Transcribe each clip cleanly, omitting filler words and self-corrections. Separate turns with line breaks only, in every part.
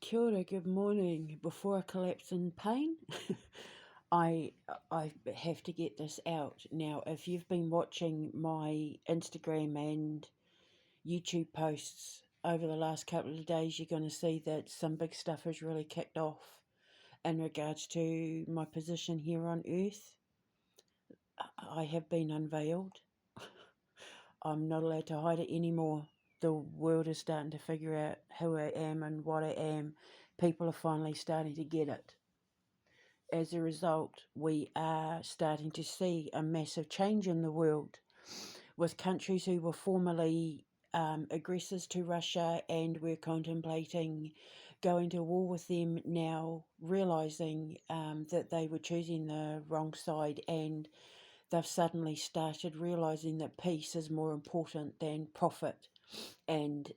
Kia ora, good morning. Before I collapse in pain, I I have to get this out. Now, if you've been watching my Instagram and YouTube posts over the last couple of days, you're going to see that some big stuff has really kicked off in regards to my position here on Earth. I have been unveiled. I'm not allowed to hide it anymore. The world is starting to figure out who I am and what I am. People are finally starting to get it. As a result, we are starting to see a massive change in the world, with countries who were formerly aggressors to Russia and were contemplating going to war with them now realizing that they were choosing the wrong side, and they've suddenly started realizing that peace is more important than profit and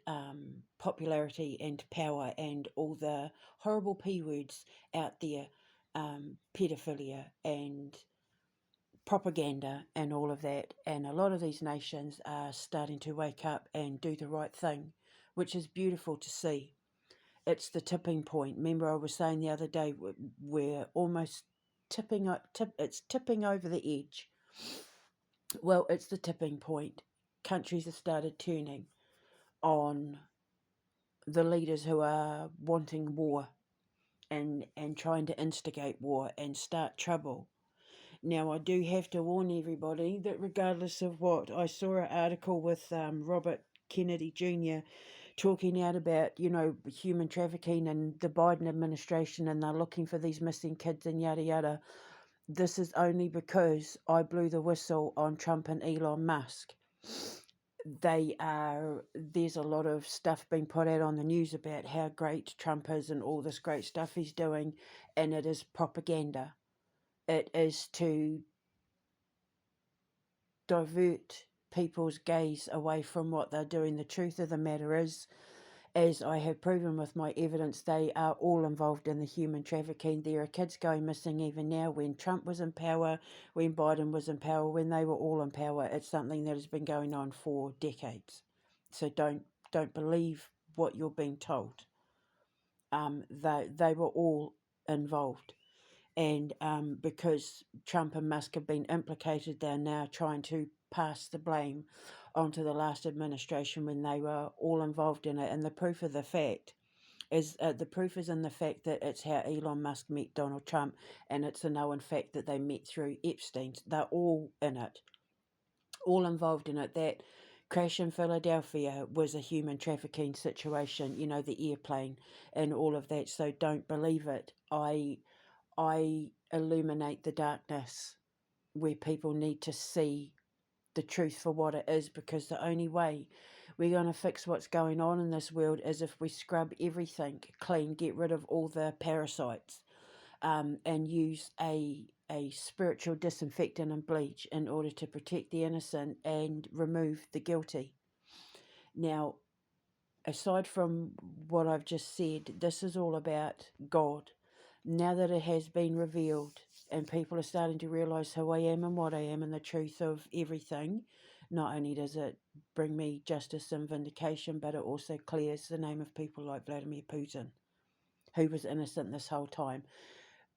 popularity and power and all the horrible P words out there, pedophilia and propaganda and all of that. And a lot of these nations are starting to wake up and do the right thing, which is beautiful to see. It's the tipping point. Remember, I was saying the other day we're almost it's tipping over the edge. Well, it's the tipping point. Countries have started turning on the leaders who are wanting war and trying to instigate war and start trouble. Now, I do have to warn everybody that regardless of what, I saw an article with Robert Kennedy Jr. talking out about, human trafficking and the Biden administration, and they're looking for these missing kids and yada yada. This is only because I blew the whistle on Trump and Elon Musk. There's a lot of stuff being put out on the news about how great Trump is and all this great stuff he's doing, and it is propaganda. It is to divert people's gaze away from what they're doing. The truth of the matter is, as I have proven with my evidence, they are all involved in the human trafficking. There are kids going missing even now. When Trump was in power, when Biden was in power, when they were all in power, it's something that has been going on for decades. So don't believe what you're being told. They were all involved. And because Trump and Musk have been implicated, they're now trying to pass the blame onto the last administration when they were all involved in it. And the proof is in the fact that it's how Elon Musk met Donald Trump, and it's a known fact that they met through Epstein. They're all in it, all involved in it. That crash in Philadelphia was a human trafficking situation, the airplane and all of that. So don't believe it. I illuminate the darkness where people need to see the truth for what it is, because the only way we're going to fix what's going on in this world is if we scrub everything clean, get rid of all the parasites, and use a spiritual disinfectant and bleach in order to protect the innocent and remove the guilty. Now, aside from what I've just said, this is all about God. Now that it has been revealed and people are starting to realise who I am and what I am and the truth of everything, not only does it bring me justice and vindication, but it also clears the name of people like Vladimir Putin, who was innocent this whole time.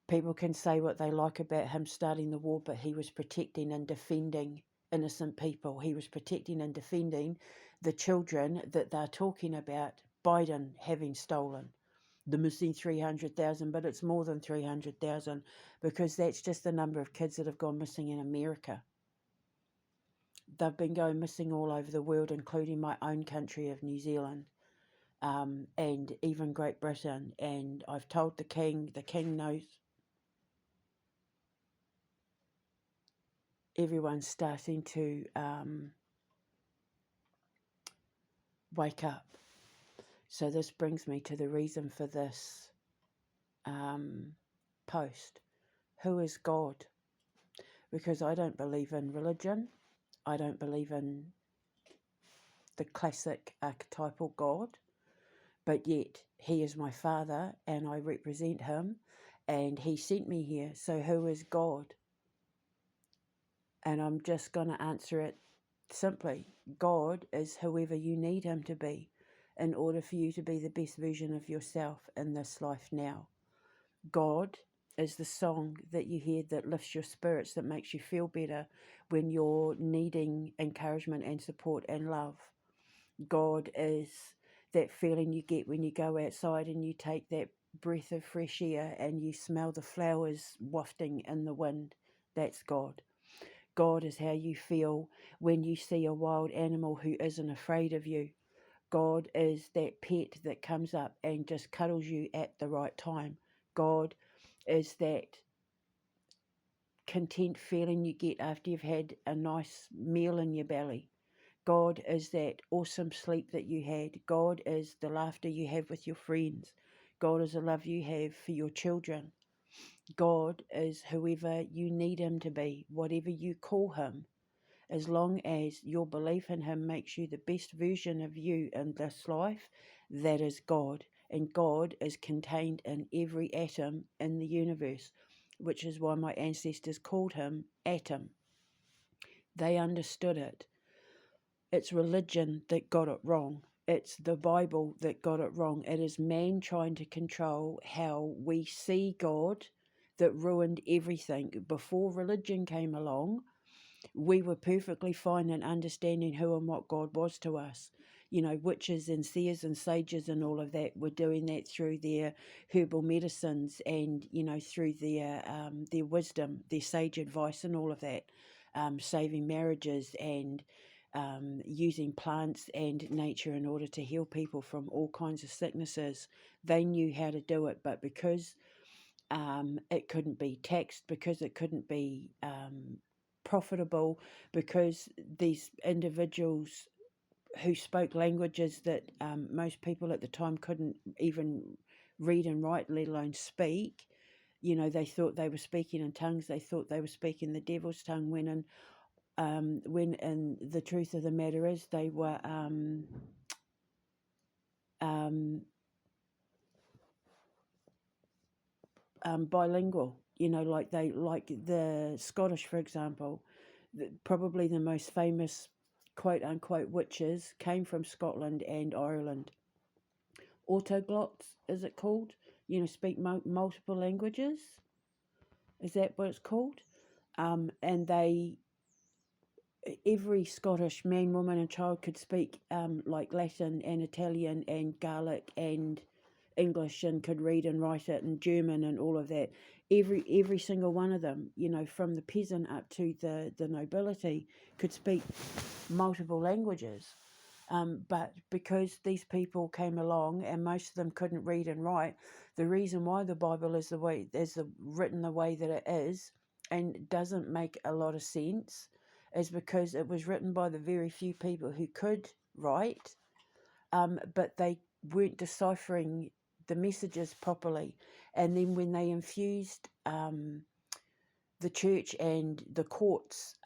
People can say what they like about him starting the war, but he was protecting and defending innocent people. He was protecting and defending the children that they're talking about Biden having stolen. The missing 300,000, but it's more than 300,000, because that's just the number of kids that have gone missing in America. They've been going missing all over the world, including my own country of New Zealand, and even Great Britain. And I've told the king knows. Everyone's starting to wake up. So this brings me to the reason for this post. Who is God? Because I don't believe in religion. I don't believe in the classic archetypal God. But yet he is my father and I represent him and he sent me here. So who is God? And I'm just going to answer it simply. God is whoever you need him to be. in order for you to be the best version of yourself in this life now. God is the song that you hear that lifts your spirits, that makes you feel better when you're needing encouragement and support and love. God is that feeling you get when you go outside and you take that breath of fresh air and you smell the flowers wafting in the wind. That's God. God is how you feel when you see a wild animal who isn't afraid of you. God is that pet that comes up and just cuddles you at the right time. God is that content feeling you get after you've had a nice meal in your belly. God is that awesome sleep that you had. God is the laughter you have with your friends. God is the love you have for your children. God is whoever you need him to be, whatever you call him. As long as your belief in him makes you the best version of you in this life, that is God. And God is contained in every atom in the universe, which is why my ancestors called him Atom. They understood it. It's religion that got it wrong. It's the Bible that got it wrong. It is man trying to control how we see God that ruined everything. Before religion came along, we were perfectly fine in understanding who and what God was to us. You know, witches and seers and sages and all of that were doing that through their herbal medicines and, you know, through their wisdom, their sage advice and all of that, saving marriages and using plants and nature in order to heal people from all kinds of sicknesses. They knew how to do it, but because it couldn't be taxed, because it couldn't be profitable, because these individuals who spoke languages that most people at the time couldn't even read and write, let alone speak. You know, they thought they were speaking in tongues. They thought they were speaking the devil's tongue, when in the truth of the matter is they were bilingual. You know, like the Scottish, for example, probably the most famous quote unquote witches came from Scotland and Ireland. Autoglots, is it called? You know, speak multiple languages. Is that what it's called? And every Scottish man, woman, and child could speak like Latin and Italian and Gaelic and English, and could read and write it, and German and all of that. Every single one of them, you know, from the peasant up to the nobility, could speak multiple languages. But because these people came along and most of them couldn't read and write, the reason why the Bible is written the way that it is and doesn't make a lot of sense is because it was written by the very few people who could write, but they weren't deciphering the messages properly. And then when they infused the church and the courts'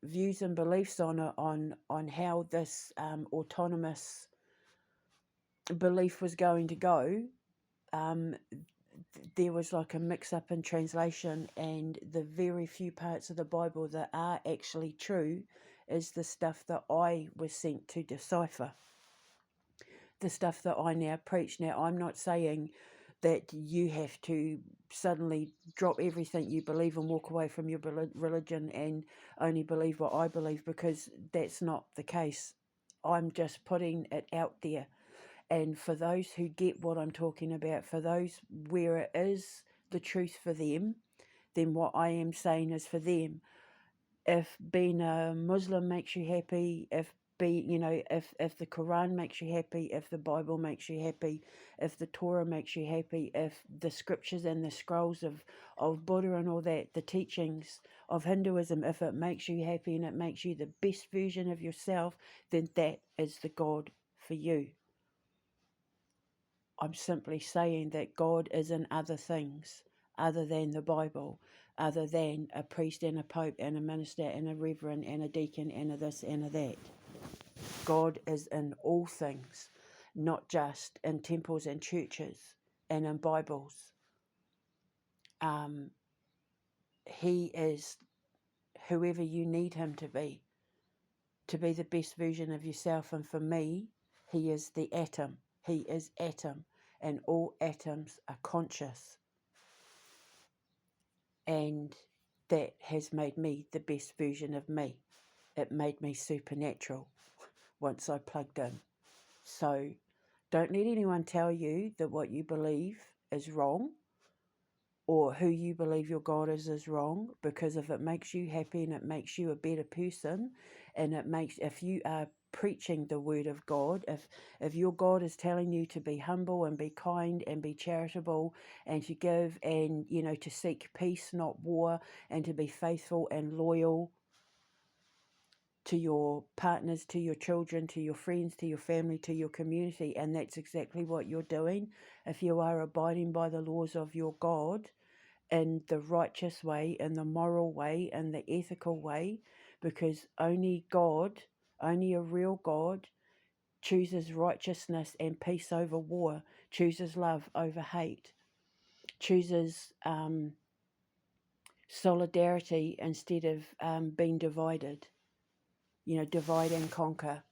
views and beliefs on how this autonomous belief was going to go, there was like a mix-up in translation, and the very few parts of the Bible that are actually true is the stuff that I was sent to decipher, the stuff that I now preach. Now, I'm not saying that you have to suddenly drop everything you believe and walk away from your religion and only believe what I believe, because that's not the case. I'm just putting it out there. And for those who get what I'm talking about, for those where it is the truth for them, then what I am saying is for them. If being a Muslim makes you happy, if the Quran makes you happy, if the Bible makes you happy, if the Torah makes you happy, if the scriptures and the scrolls of Buddha and all that, the teachings of Hinduism, if it makes you happy and it makes you the best version of yourself, then that is the God for you. I'm simply saying that God is in other things other than the Bible, other than a priest and a pope and a minister and a reverend and a deacon and a this and a that. God is in all things, not just in temples and churches and in Bibles. He is whoever you need him to be the best version of yourself. And for me, he is the atom. He is atom, and all atoms are conscious. And that has made me the best version of me. It made me supernatural once I plugged in. So don't let anyone tell you that what you believe is wrong, or who you believe your God is wrong, because if it makes you happy and it makes you a better person, and it makes, if you are preaching the word of God, if your God is telling you to be humble and be kind and be charitable and to give and, you know, to seek peace, not war, and to be faithful and loyal to your partners, to your children, to your friends, to your family, to your community, and that's exactly what you're doing. If you are abiding by the laws of your God in the righteous way, in the moral way, in the ethical way, because only God, only a real God, chooses righteousness and peace over war, chooses love over hate, chooses solidarity instead of being divided. You know, divide and conquer.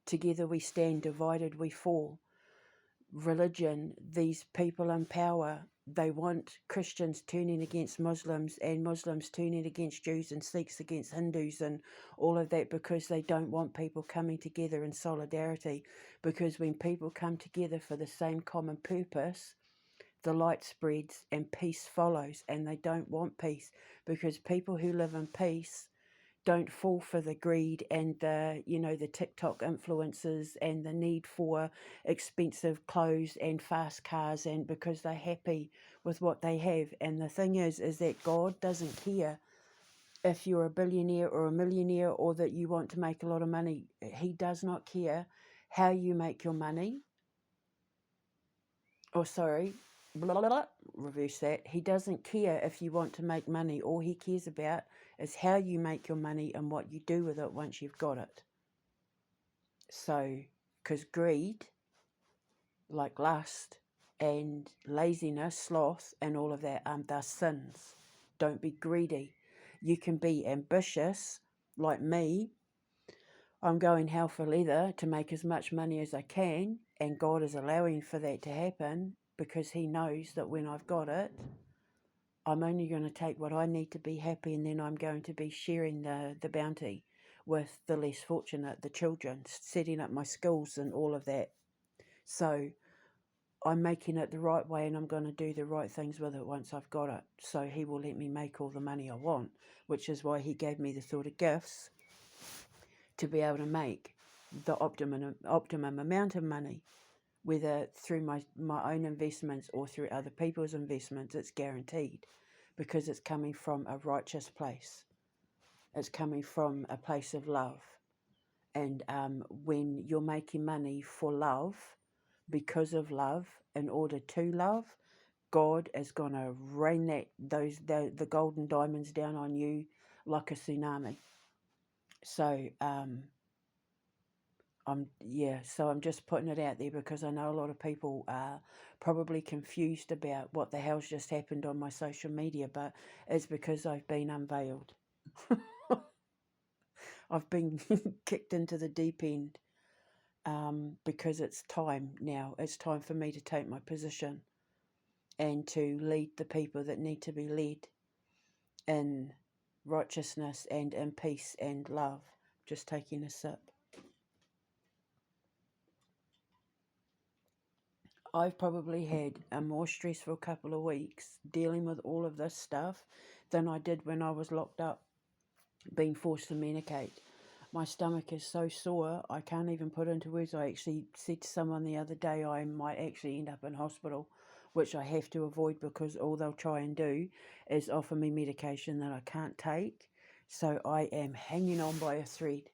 Together we stand, divided we fall. Religion, these people in power, they want Christians turning against Muslims and Muslims turning against Jews and Sikhs against Hindus and all of that, because they don't want people coming together in solidarity. Because when people come together for the same common purpose, the light spreads and peace follows, and they don't want peace, because people who live in peace don't fall for the greed and the, you know, the TikTok influencers and the need for expensive clothes and fast cars, and because they're happy with what they have. And the thing is that God doesn't care if you're a billionaire or a millionaire or that you want to make a lot of money. He does not care how you make your money. Or sorry, blah, blah, blah, reverse that. He doesn't care if you want to make money. All he cares about is how you make your money and what you do with it once you've got it. So, because greed, like lust and laziness, sloth, and all of that, they're sins. Don't be greedy. You can be ambitious, like me. I'm going hell for leather to make as much money as I can, and God is allowing for that to happen because he knows that when I've got it, I'm only going to take what I need to be happy, and then I'm going to be sharing the bounty with the less fortunate, the children, setting up my schools and all of that. So I'm making it the right way, and I'm going to do the right things with it once I've got it. So he will let me make all the money I want, which is why he gave me the sort of gifts to be able to make the optimum amount of money, whether through my own investments or through other people's investments. It's guaranteed, because it's coming from a righteous place. It's coming from a place of love. And when you're making money for love, because of love, in order to love, God is going to rain the golden diamonds down on you like a tsunami. So I'm just putting it out there, because I know a lot of people are probably confused about what the hell's just happened on my social media, but it's because I've been unveiled. I've been kicked into the deep end, because it's time now. It's time for me to take my position and to lead the people that need to be led in righteousness and in peace and love. Just taking a sip. I've probably had a more stressful couple of weeks dealing with all of this stuff than I did when I was locked up, being forced to medicate. My stomach is so sore, I can't even put into words. I actually said to someone the other day I might actually end up in hospital, which I have to avoid, because all they'll try and do is offer me medication that I can't take. So I am hanging on by a thread.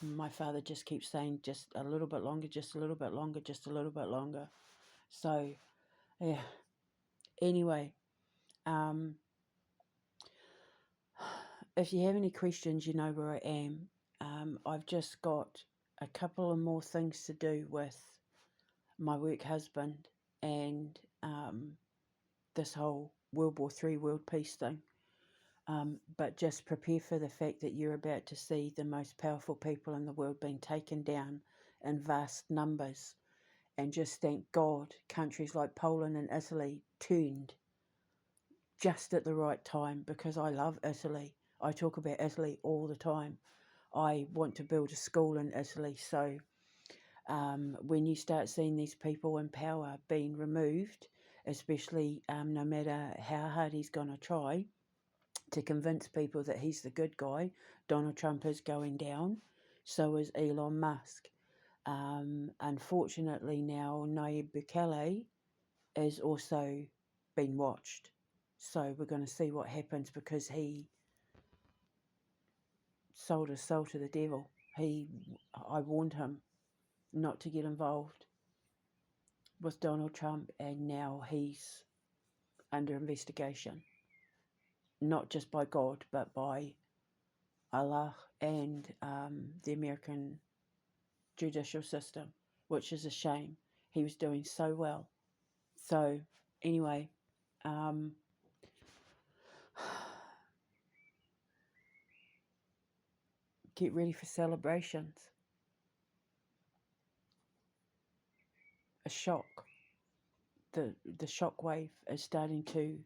My father just keeps saying, just a little bit longer, just a little bit longer, just a little bit longer. So, yeah. Anyway, if you have any questions, you know where I am. I've just got a couple of more things to do with my work husband and this whole World War III world peace thing. But just prepare for the fact that you're about to see the most powerful people in the world being taken down in vast numbers. And just thank God countries like Poland and Italy turned just at the right time, because I love Italy. I talk about Italy all the time. I want to build a school in Italy. So when you start seeing these people in power being removed, especially no matter how hard he's going to try to convince people that he's the good guy, Donald Trump is going down. So is Elon Musk. Unfortunately now Nayib Bukele is also being watched. So we're going to see what happens, because he sold his soul to the devil. I warned him not to get involved with Donald Trump, and now he's under investigation, not just by God, but by Allah and the American judicial system, which is a shame. He was doing so well. So, anyway, um, get ready for celebrations. A shock. The shock wave is starting to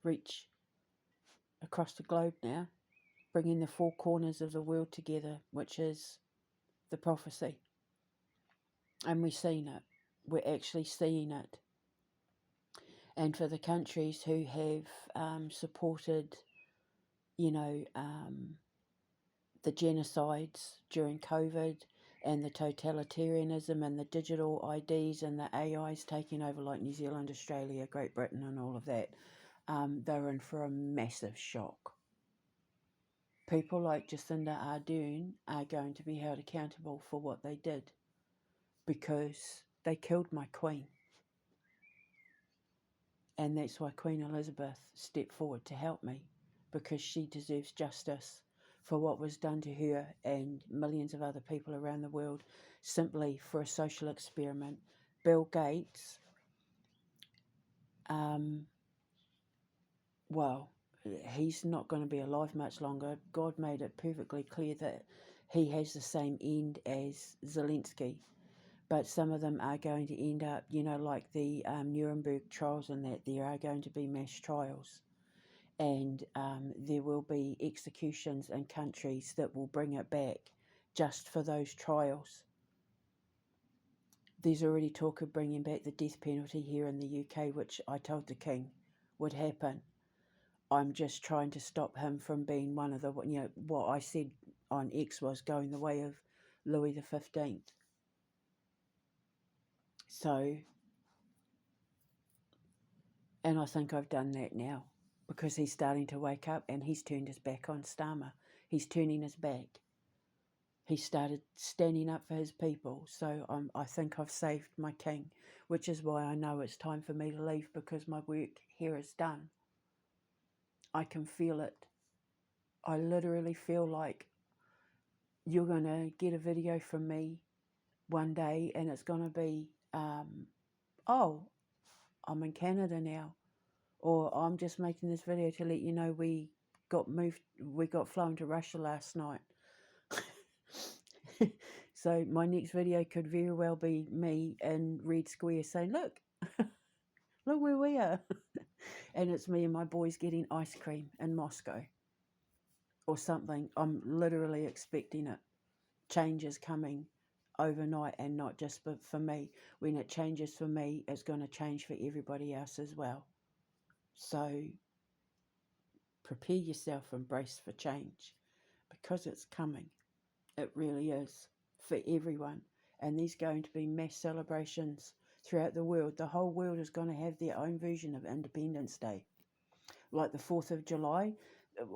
reach across the globe now, bringing the four corners of the world together, which is the prophecy. And we're seeing it. We're actually seeing it. And for the countries who have supported, you know, the genocides during COVID, and the totalitarianism and the digital IDs and the AIs taking over, like New Zealand, Australia, Great Britain and all of that, they're in for a massive shock. People like Jacinda Ardern are going to be held accountable for what they did, because they killed my queen. And that's why Queen Elizabeth stepped forward to help me, because she deserves justice for what was done to her and millions of other people around the world, simply for a social experiment. Bill Gates, well, he's not going to be alive much longer. God made it perfectly clear that he has the same end as Zelensky. But some of them are going to end up, like the Nuremberg trials, and that there are going to be mass trials. And there will be executions in countries that will bring it back just for those trials. There's already talk of bringing back the death penalty here in the UK, which I told the King would happen. I'm just trying to stop him from being one of the, what I said on X was going the way of Louis XV. So, and I think I've done that now, because he's starting to wake up and he's turned his back on Starmer. He's turning his back. He started standing up for his people. So I think I've saved my king, which is why I know it's time for me to leave, because my work here is done. I can feel it. I literally feel like you're going to get a video from me one day and it's going to be, oh, I'm in Canada now. Or I'm just making this video to let you know we got flown to Russia last night. So my next video could very well be me in Red Square saying, look, look where we are. And it's me and my boys getting ice cream in Moscow or something. I'm literally expecting it. Change is coming overnight, and not just for me. When it changes for me, it's going to change for everybody else as well. So prepare yourself and brace for change, because it's coming. It really is, for everyone. And there's going to be mass celebrations throughout the world. The whole world is going to have their own version of Independence Day. Like the 4th of July,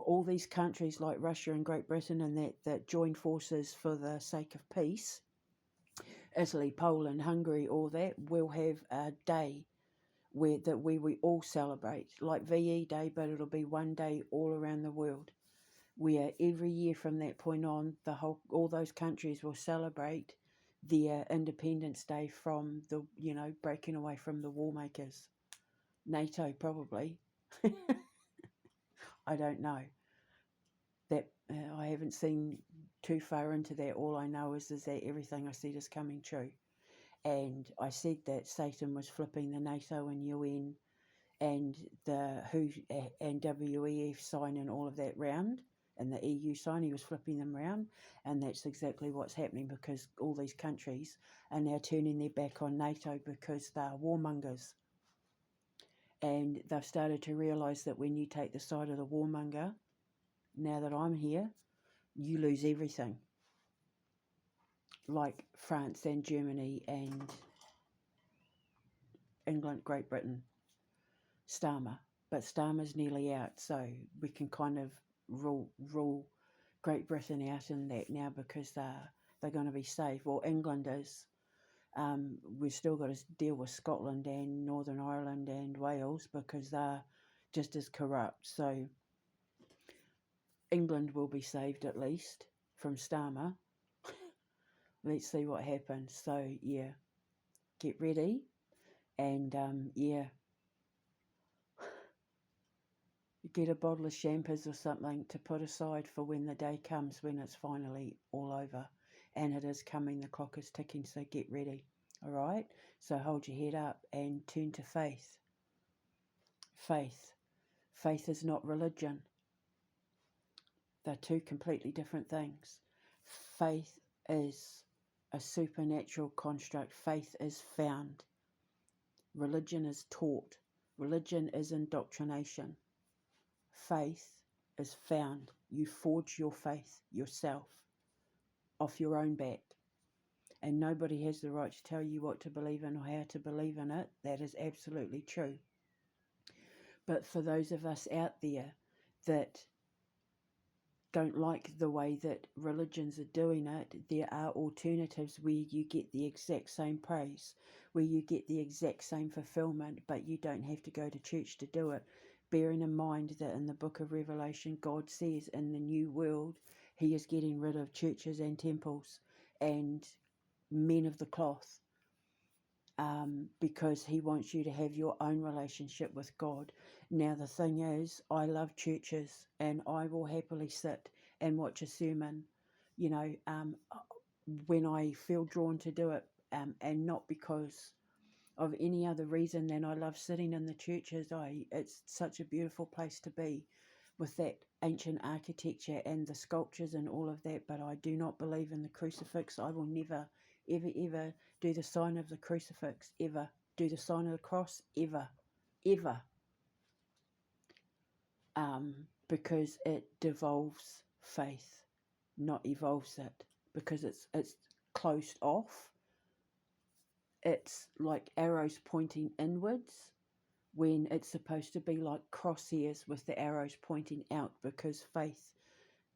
all these countries like Russia and Great Britain and that join forces for the sake of peace, Italy, Poland, Hungary, all that, will have a day where we all celebrate, like VE Day, but it'll be one day all around the world, where every year from that point on, all those countries will celebrate their Independence Day from the, breaking away from the war makers. NATO, probably. I don't know. That I haven't seen too far into that. All I know is that everything I said is coming true. And I said that Satan was flipping the NATO and UN and the WHO and WEF sign and all of that round, and the EU sign, he was flipping them round, and that's exactly what's happening, because all these countries are now turning their back on NATO because they're warmongers. And they've started to realise that when you take the side of the warmonger, now that I'm here, you lose everything. Like France and Germany and England, Great Britain, Starmer. But Starmer's nearly out, so we can kind of rule Great Britain out in that now, because they're going to be safe. Well, England is. We've still got to deal with Scotland and Northern Ireland and Wales, because they're just as corrupt. So England will be saved at least from Starmer. Let's see what happens. So yeah, get ready, and yeah, get a bottle of champers or something to put aside for when the day comes, when it's finally all over. And it is coming, the clock is ticking, so get ready. All right? So hold your head up and turn to faith. Faith. Faith is not religion. They're two completely different things. Faith is a supernatural construct. Faith is found. Religion is taught. Religion is indoctrination. Faith is found. You forge your faith yourself, off your own back. And nobody has the right to tell you what to believe in or how to believe in it. That is absolutely true. But for those of us out there that don't like the way that religions are doing it, there are alternatives where you get the exact same praise, where you get the exact same fulfillment, but you don't have to go to church to do it. Bearing in mind that in the book of Revelation, God says in the new world, he is getting rid of churches and temples and men of the cloth, because he wants you to have your own relationship with God. Now, the thing is, I love churches, and I will happily sit and watch a sermon, when I feel drawn to do it, and not because of any other reason than I love sitting in the churches. It's such a beautiful place to be, with that ancient architecture and the sculptures and all of that. But I do not believe in the crucifix. I will never, ever, ever do the sign of the crucifix, ever do the sign of the cross, ever, ever, because it devolves faith, not evolves it, because it's closed off. It's like arrows pointing inwards, when it's supposed to be like crosshairs with the arrows pointing out, because faith,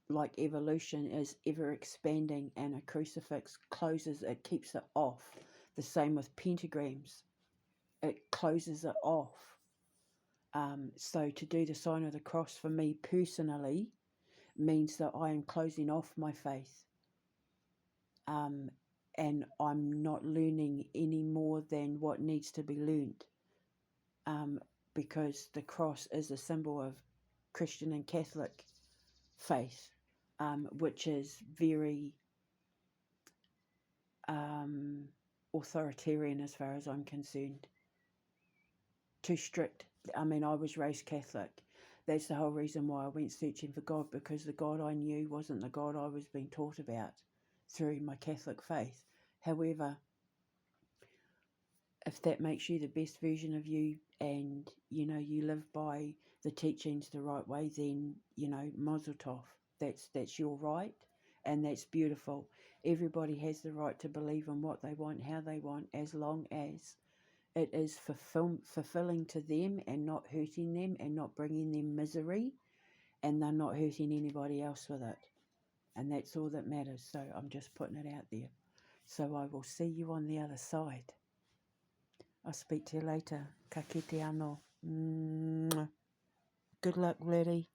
like evolution, is ever expanding, and a crucifix closes it, keeps it off. The same with pentagrams, it closes it off. So to do the sign of the cross for me personally means that I am closing off my faith, and I'm not learning any more than what needs to be learned. Because the cross is a symbol of Christian and Catholic faith, which is very authoritarian as far as I'm concerned. Too strict. I mean, I was raised Catholic. That's the whole reason why I went searching for God, because the God I knew wasn't the God I was being taught about through my Catholic faith. However, if that makes you the best version of you, and you live by the teachings the right way, then mazel tov. That's your right, and that's beautiful. Everybody has the right to believe in what they want, how they want, as long as it is fulfilling to them and not hurting them and not bringing them misery, and they're not hurting anybody else with it. And that's all that matters. So I'm just putting it out there. So I will see you on the other side. I'll speak to you later. Ka kite anō. Good luck, Letty.